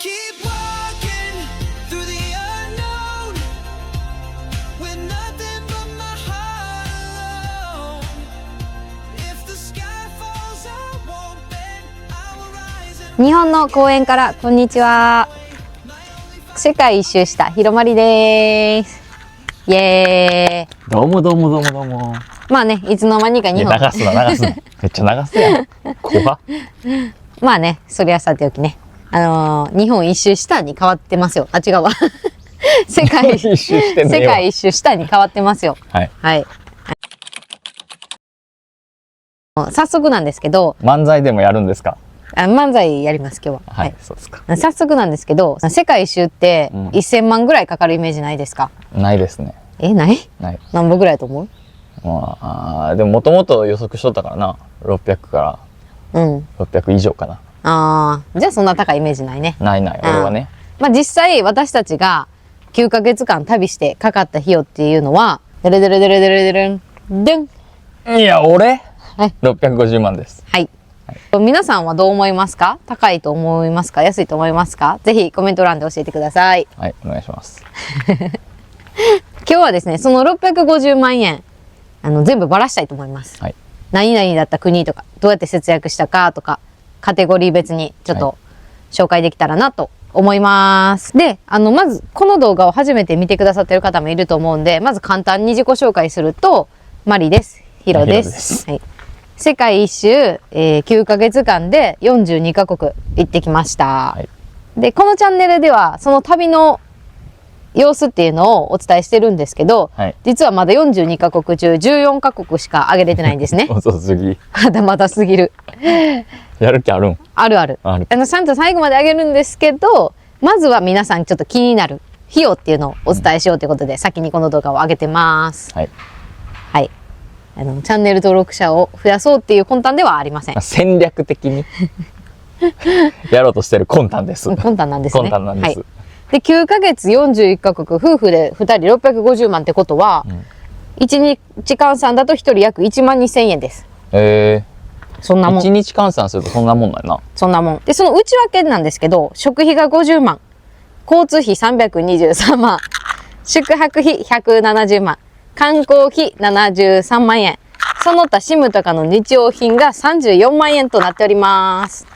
keep walking through the unknown with nothing but my heart alone. If the sky falls, I won't bend. I will rise and 日本の公園からこんにちは。世界一周したひろまりです。イエーイ。どうもどうもどうもどうも。まあね、いつの間にか日本。流すな流すな。めっちゃ流すやん。怖っ。まあね、それはさておきね。日本一周したに変わってますよ。あ、違うわ。世界一周してんね世界一周したに変わってますよ。はい。はい。早速なんですけど、漫才でもやるんですか？漫才やります今日は。はい、そうですか。早速なんですけど、世界一周って1000万ぐらいかかるイメージないですか？ないですね。ない？ない。何本ぐらいと思う？まあ、でももともと予測しとったからな。600から600以上かな。じゃあそんな高いイメージないね。ないない、俺はね。まあ実際私たちが9ヶ月間旅してかかった費用っていうのは、デレデレデレデレデレン、デン。いや、俺はい。650万です。はい。皆さんはどう思いますか？高いと思いますか？安いと思いますか？ぜひコメント欄で教えてください。はい、お願いします。今日はですね、その650万円、全部ばらしたいと思います。はい。何々だった国とか、どうやって節約したかとか、カテゴリー別にちょっと紹介できたらなと思います。で、まずこの動画を初めて見てくださってる方もいると思うんで、まず簡単に自己紹介すると、マリです。ヒロです。はい。世界一周、9ヶ月間で42カ国行ってきました。はい。で、このチャンネルでは、その旅の様子っていうのをお伝えしてるんですけど、はい。実はまだ42カ国中14カ国しか上げれてないんですね。遅すぎ。まだまだすぎる。やる気あるん？あるある。ある。ちゃんと最後まで上げるんですけど、まずは皆さんちょっと気になる費用っていうのをお伝えしようということで、先にこの動画を上げてます。はい。はい。チャンネル登録者を増やそうっていう魂胆ではありません。戦略的にやろうとしてる魂胆です。魂胆なんですね。魂胆なんです。はい。で、9ヶ月41カ国、夫婦で2人650万ってことは、1日換算だと1人約1万2000円です。そんなもん。1日換算するとそんなもんなんやな。そんなもん。で、その内訳なんですけど、食費が50万、交通費323万、宿泊費170万、観光費73万円、その他 SIM とかの日用品が34万円となっております。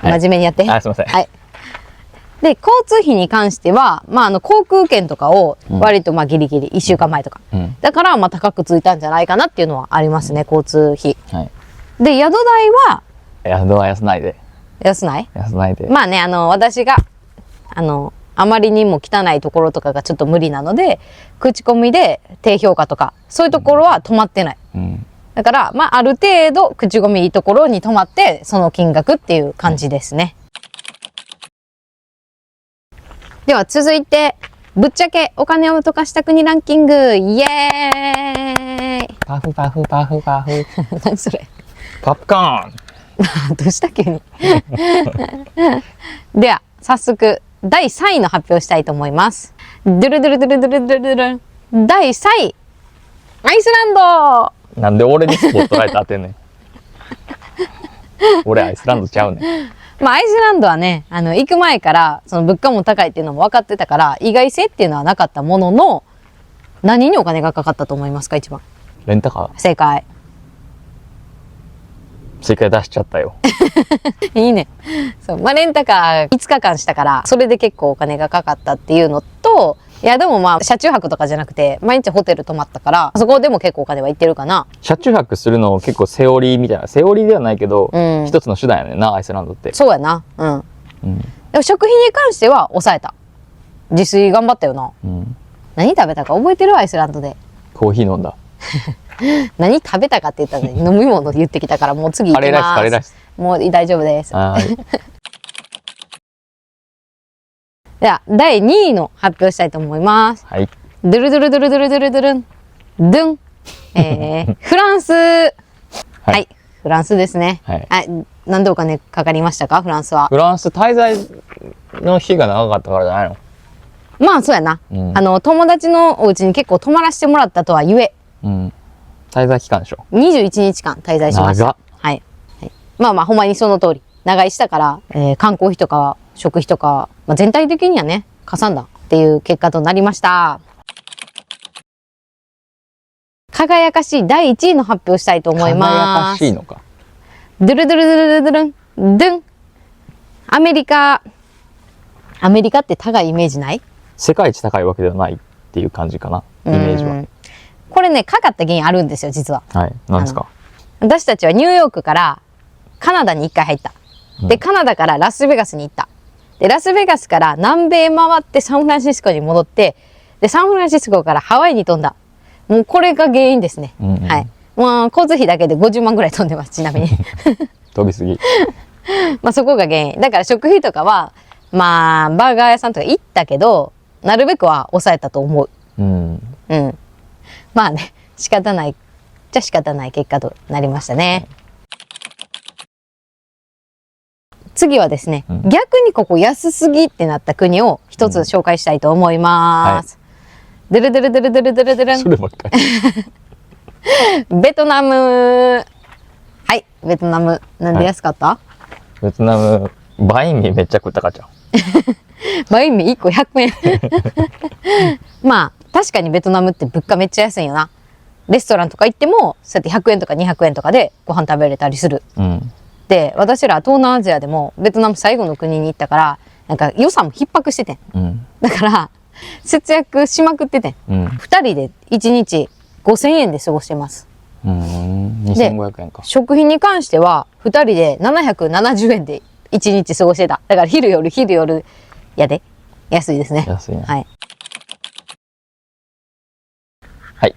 はい、真面目にやって。すいません。はい。で、交通費に関しては、航空券とかを割とギリギリ1週間前とか。だから、高くついたんじゃないかなっていうのはありますね、交通費。はい。で、宿代は、宿は安ないで。安ない？安ないで。まあね、私が、あまりにも汚いところとかがちょっと無理なので、口コミで低評価とか、そういうところは止まってない。だから、ある程度、口コミいいところに止まって、その金額っていう感じですね。では続いて、ぶっちゃけお金を溶かした国ランキング、イエーイ。パフパフパフパフ。何それ。ポップコーン。どうした急に。では、早速、第3位の発表したいと思います。ドゥルドゥルドゥルドゥルドゥルドゥルン。第3位、アイスランド。なんで俺にスポットライト当てんねん。俺アイスランドちゃうねん。アイスランドはね、行く前から、その物価も高いっていうのも分かってたから、意外性っていうのはなかったものの、何にお金がかかったと思いますか、一番。レンタカー？正解。正解出しちゃったよ。いいね。そう。レンタカー5日間したから、それで結構お金がかかったっていうのと、いやでも車中泊とかじゃなくて、毎日ホテル泊まったから、そこでも結構お金はいってるかな。車中泊するの結構セオリーみたいな。セオリーではないけど、一つの手段やねんな、アイスランドって。そうやな。でも食費に関しては抑えた。自炊頑張ったよな。何食べたか覚えてる？アイスランドで。コーヒー飲んだ。何食べたかって言ったのに飲み物言ってきたから、もう次行きます。カレーライス。もう大丈夫です。はい。では、第2位の発表したいと思います。はい。ドゥルドゥルドゥルドゥルドゥルドゥルン。ドゥン。フランス。はい。フランスですね。はい。何でお金かかりましたか？フランスは。フランス滞在の日が長かったからじゃないの？そうやな。友達のお家に結構泊まらせてもらったとはゆえ。滞在期間でしょ？ 21日間滞在しました。長っ。はい。ほんまにその通り。長居したから、観光費とか食費とか、まあ、全体的にはね、かさんだっていう結果となりました。輝かしい第1位の発表したいと思います。輝かしいのか。ドゥルドゥルドゥルドゥルドゥルン、ドゥン。アメリカって高いイメージない？世界一高いわけではないっていう感じかな、イメージは。これね、かかった原因あるんですよ、実は。はい。何ですか？私たちはニューヨークからカナダに1回入った。で、カナダからラスベガスに行った。で、ラスベガスから南米回ってサンフランシスコに戻って、で、サンフランシスコからハワイに飛んだ。もうこれが原因ですね。はい。もう交通費だけで50万ぐらい飛んでます、ちなみに。飛びすぎ。まあそこが原因。だから食費とかは、まあ、バーガー屋さんとか行ったけど、なるべくは抑えたと思う。まあね、仕方ない。じゃ仕方ない結果となりましたね。次はですね、逆にここ安すぎってなった国を一つ紹介したいと思います。ドゥルドゥルドゥルドゥルドゥルドゥルン。そればっかり。ベトナム。はい、ベトナム。なんで安かった？ベトナム、バインミーめっちゃ食ったかちゃう。バインミー1個100円。まあ、確かにベトナムって物価めっちゃ安いよな。レストランとか行っても、そうやって100円とか200円とかでご飯食べれたりする。で、私ら東南アジアでもベトナム最後の国に行ったから、なんか予算も逼迫しててん。だから、節約しまくっててん。2人で1日5000円で過ごしてます。2500円か。食費に関しては、2人で770円で1日過ごしてた。だから昼夜やで。安いですね。安いね。はい。はい。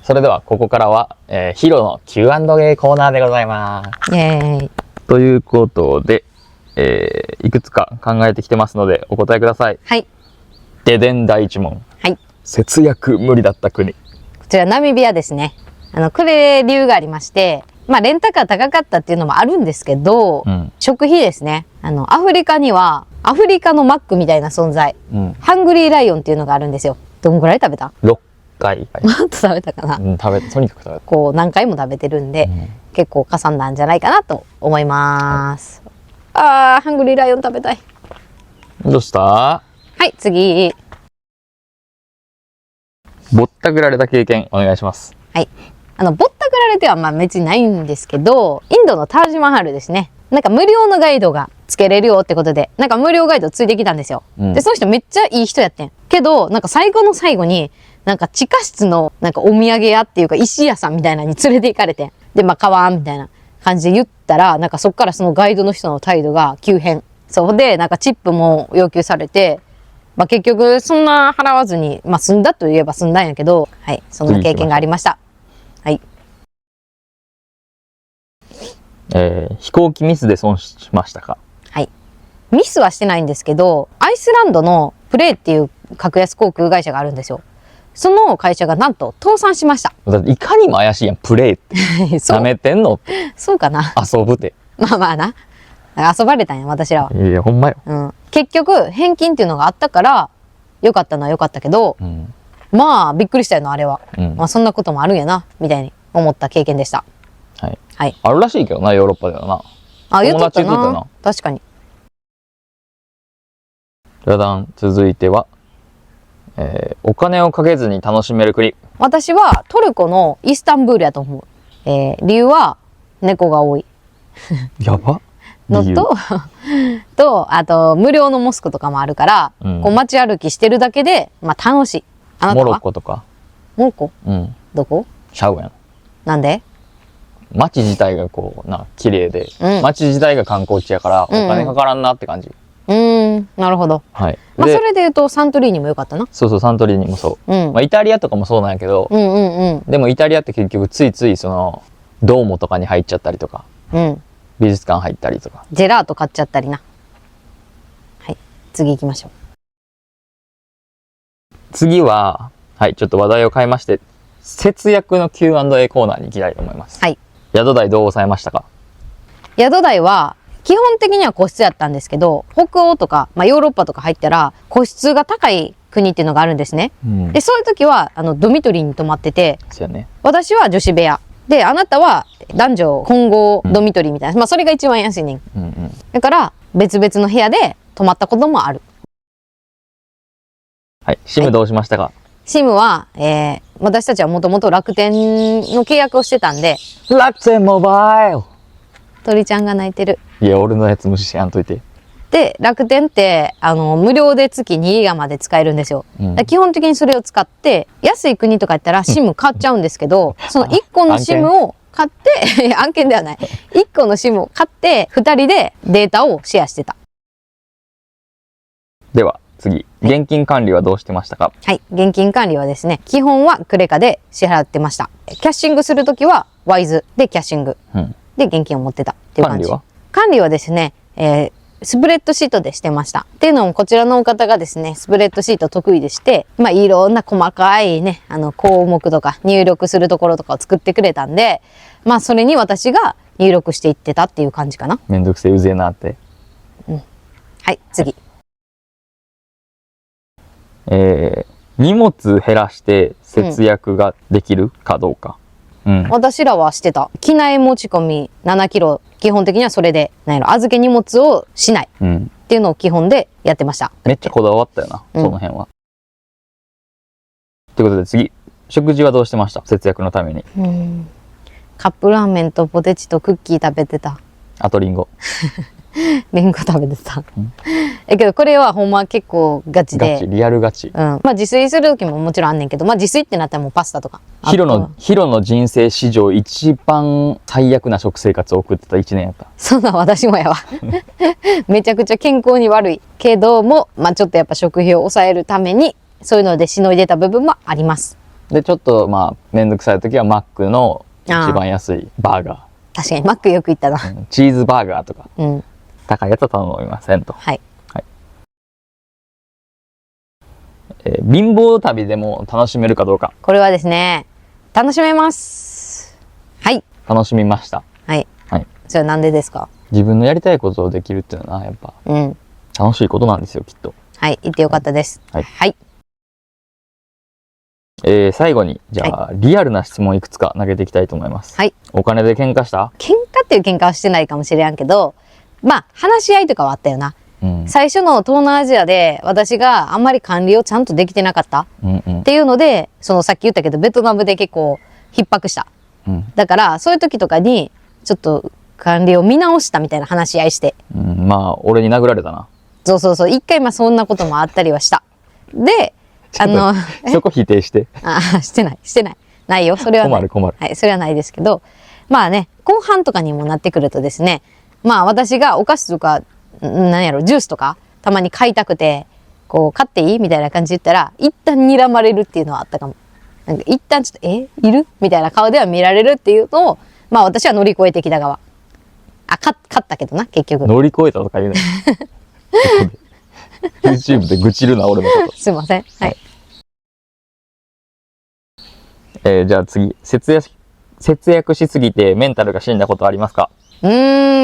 それでは、ここからは、ヒロの Q&A コーナーでございます。イェーイ。ということで、いくつか考えてきてますので、お答えください。はい。ででん第1問。はい。節約無理だった国。こちらナミビアですね。これ理由がありまして、まあレンタカー高かったっていうのもあるんですけど、食費ですね。アフリカには、アフリカのマックみたいな存在、ハングリーライオンっていうのがあるんですよ。どんぐらい食べた？6回。もっと食べたかな。とにかく食べた。こう何回も食べてるんで、結構かさんだんじゃないかなと思います。あー、ハングリーライオン食べたい。どうした？はい、次。ぼったくられた経験お願いします。はい。ぼったくられてはまあ別にないんですけど、インドのタージマハルですね。なんか無料のガイドがつけれるよってことで、なんか無料ガイドついてきたんですよ。で、その人めっちゃいい人やってん。けど、なんか最後の最後に、なんか地下室のなんかお土産屋っていうか石屋さんみたいなのに連れて行かれてん。で、まあ買わんみたいな感じで言ったら、なんかそっからそのガイドの人の態度が急変。そうで、なんかチップも要求されて、まあ結局そんな払わずに、まあ済んだといえば済んだんやけど、はい、そんな経験がありました。はい。飛行機ミスで損しましたか？はい。ミスはしてないんですけど、アイスランドのプレーっていう格安航空会社があるんですよ。その会社がなんと倒産しました。だっていかにも怪しいやん、プレイって。舐めてんのって。そうかな。遊ぶて。まあまあな。遊ばれたんや、私らは。いや、ほんまよ。結局、返金っていうのがあったから、よかったのはよかったけど、まあ、びっくりしたよな、あれは。まあ、そんなこともあるんやな、みたいに思った経験でした。はい。はい。あるらしいけどな、ヨーロッパではな。あ、言っとったな。確かに。じゃだん、続いては、お金をかけずに楽しめる国。私はトルコのイスタンブールやと思う。理由は猫が多い。やばのと、あと、無料のモスクとかもあるから、こう街歩きしてるだけで、まあ楽しい。あなたは？モロッコとか。モロッコ？どこ？シャウやん。なんで？街自体がこう、綺麗で、街自体が観光地やから、お金かからんなって感じ。なるほど。はい。まあ、それで言うと、サントリーニも良かったな。そうそう、サントリーニもそう。まあ、イタリアとかもそうなんやけど、でもイタリアって結局ついついドーモとかに入っちゃったりとか、美術館入ったりとか。ジェラート買っちゃったりな。はい。次行きましょう。次は、はい、ちょっと話題を変えまして、節約の Q&A コーナーに行きたいと思います。はい。宿代どう抑えましたか？宿代は、基本的には個室やったんですけど、北欧とか、まあ、ヨーロッパとか入ったら、個室が高い国っていうのがあるんですね。で、そういう時は、ドミトリーに泊まってて、そうやね。私は女子部屋。で、あなたは男女混合ドミトリーみたいな。まあそれが一番安いねん。うんうん。だから別々の部屋で泊まったこともある。はい。シムどうしましたか？シムは、私たちはもともと楽天の契約をしてたんで、楽天モバイル。鳥ちゃんが泣いてる。いや、俺のやつ無視しやんといて。で、楽天って、無料で月2ギガまで使えるんですよ。うんだから基本的にそれを使って、安い国とかやったら SIM 買っちゃうんですけど、その1個の SIM を買って、案件ではない。1個の SIM を買って、2人でデータをシェアしてた。では、次。現金管理はどうしてましたか？はい。現金管理はですね、基本はクレカで支払ってました。キャッシングするときは、ワイズでキャッシング。うん。で、現金を持ってたっていう感じ。管理は？管理はですね、スプレッドシートでしてました。っていうのも、こちらのお方がですね、スプレッドシート得意でして、まあ、いろんな細かいね、項目とか入力するところとかを作ってくれたんで、まあ、それに私が入力していってたっていう感じかな。めんどくせえうぜえなって。はい、次。荷物減らして節約ができるかどうか。うん。私らはしてた。機内持ち込み7キロ。基本的にはそれで、預け荷物をしないうん。っていうのを基本でやってました。めっちゃこだわったよな、うんその辺は。ということで次。食事はどうしてました？節約のために。カップラーメンとポテチとクッキー食べてた。あとリンゴ。リンゴ食べてた。けどこれはほんま結構ガチで。ガチ、リアルガチ。まあ自炊する時ももちろんあんねんけど、まあ自炊ってなったらもうパスタとか。ヒロの人生史上一番最悪な食生活を送ってた1年やった。そんなん私もやわ。めちゃくちゃ健康に悪いけども、まあちょっとやっぱ食費を抑えるために、そういうのでしのいでた部分もあります。で、ちょっとまあ、めんどくさい時はマックの一番安いバーガ確かにマックよく行ったな。ー。チーズバーガーとか、うん。高いやつは頼みませんと。はい。貧乏旅でも楽しめるかどうか。これはですね、楽しめます。はい。楽しみました。はい。はい。それはなんでですか？自分のやりたいことをできるっていうのはな、やっぱうん。楽しいことなんですよ、きっと。はい。言ってよかったです。はいはい。最後に、じゃあ、リアルな質問いくつか投げていきたいと思います。はい。お金で喧嘩した？喧嘩っていう喧嘩はしてないかもしれんけど、まあ、話し合いとかはあったよな。うん。最初の東南アジアで私があんまり管理をちゃんとできてなかったうんうんっ。ていうので、そのさっき言ったけど、ベトナムで結構逼迫した。うんだから、そういう時とかに、ちょっと管理を見直したみたいな話し合いして。うん、まあ、俺に殴られたな。そうそうそう。一回まあそんなこともあったりはした。で、そこ否定して。してない、してない。ないよ。それはない。困る困る。はい、それはないですけど、まあね、後半とかにもなってくるとですね、まあ私がお菓子とか、なんやろ、ジュースとか、たまに買いたくて、こう、買っていいみたいな感じで言ったら、一旦睨まれるっていうのはあったかも。なんか一旦ちょっと、いるみたいな顔では見られるっていうのを、まあ私は乗り越えてきた側。勝ったけどな、結局。乗り越えたとか言うね。YouTube で愚痴るな、俺のこと。すいません。はい。じゃあ次。節約しすぎてメンタルが死んだことありますか？ま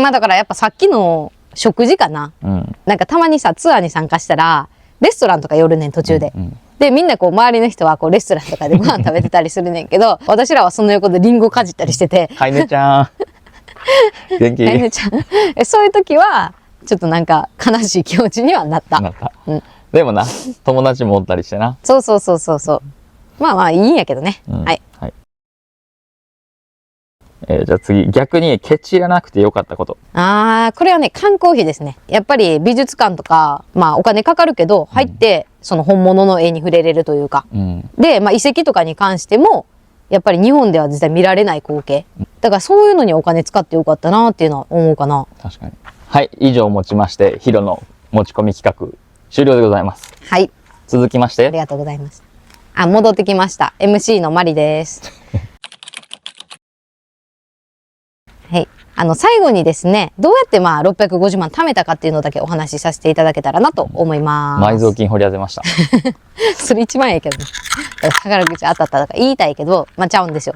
あだからやっぱさっきの食事かな。うん。なんかたまにさ、ツアーに参加したら、レストランとか寄るねん、途中で。うんで、みんなこう、周りの人はこう、レストランとかでご飯食べてたりするねんけど、私らはその横でリンゴかじったりしてて、はいねちゃん。元気あゆめちゃんそういう時は、ちょっとなんか悲しい気持ちにはなった。なった。うんでもな、友達もおったりしてな。そうそうそうそうそう。まあまあいいんやけどね。うんはい。はい。じゃあ次。逆にケチらなくてよかったこと。これはね、缶コーヒーですね。やっぱり美術館とか、まあお金かかるけど、入って、その本物の絵に触れれるというか。うん。で、まあ遺跡とかに関しても、やっぱり日本では実際見られない光景。だからそういうのにお金使ってよかったなっていうのは思うかな。確かに。はい。以上をもちまして、ヒロの持ち込み企画、終了でございます。はい。続きまして。ありがとうございます。戻ってきました。MC のマリです。はい。最後にですね、どうやってまあ650万貯めたかっていうのだけお話しさせていただけたらなと思います。埋蔵金掘り当てました。それ一番ええけどね。宝くじ当たったとか言いたいけど、まあちゃうんですよ。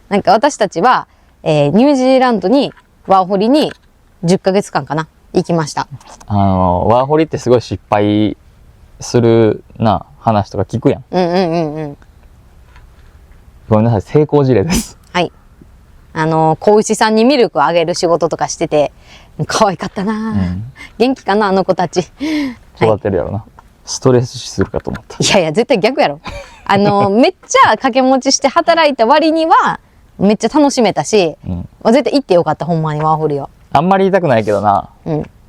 なんか私たちは、ニュージーランドにワーホリに10ヶ月間かな、行きました。ワーホリってすごい失敗するな、話とか聞くやん。うんうんうんうん。ごめんなさい、成功事例です。はい。子牛さんにミルクをあげる仕事とかしてて、可愛かったな、元気かな、あの子たち。育てるやろな。ストレス死するかと思った。いやいや、絶対逆やろ。めっちゃ掛け持ちして働いた割には、めっちゃ楽しめたし、絶対行ってよかった、ほんまにワーホリは。あんまり言いたくないけどな。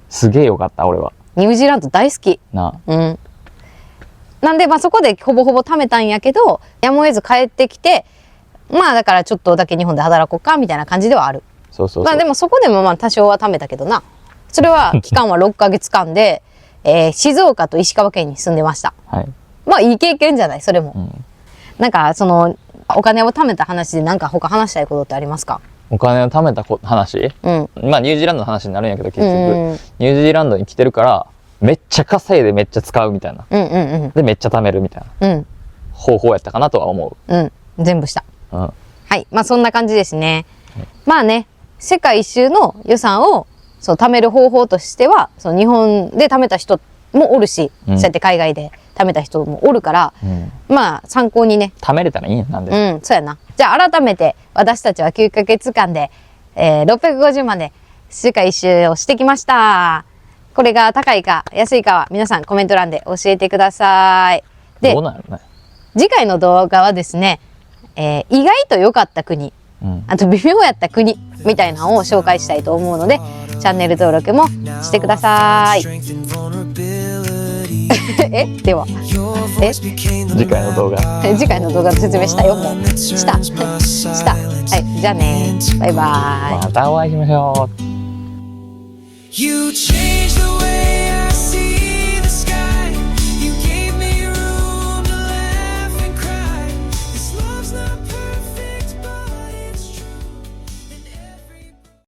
すげえよかった、俺は。ニュージーランド大好き。なんで、まあそこでほぼほぼ貯めたんやけど、やむを得ず帰ってきて、まあだからちょっとだけ日本で働こうか、みたいな感じではある。そうそうそう。まあでもそこでもまあ多少は貯めたけどな。それは期間は6ヶ月間で、静岡と石川県に住んでました。はい。まあいい経験じゃない、それも。なんかその、お金を貯めた話でなんか他話したいことってありますか？お金を貯めた話、まあニュージーランドの話になるんやけど、結局、ニュージーランドに来てるからめっちゃ稼いでめっちゃ使うみたいな、でめっちゃ貯めるみたいな、方法やったかなとは思う。全部した。はい、まあそんな感じですね。まあね、世界一周の予算をそう貯める方法としては、その日本で貯めた人もおるし、そうやって海外で貯めた人もおるから、まあ参考にね。貯めれたらいいんや、なんで。そうやな。じゃあ改めて私たちは9ヶ月間で、650万で世界一周をしてきました。これが高いか安いかは皆さんコメント欄で教えてください。で、どうなるね。次回の動画はですね、意外と良かった国、あと微妙やった国みたいなのを紹介したいと思うので、チャンネル登録もしてください。では次回の動画次回の動画の説明したよ。もうしたはい、じゃあね、バイバイ。またお会いしましょう。You change the way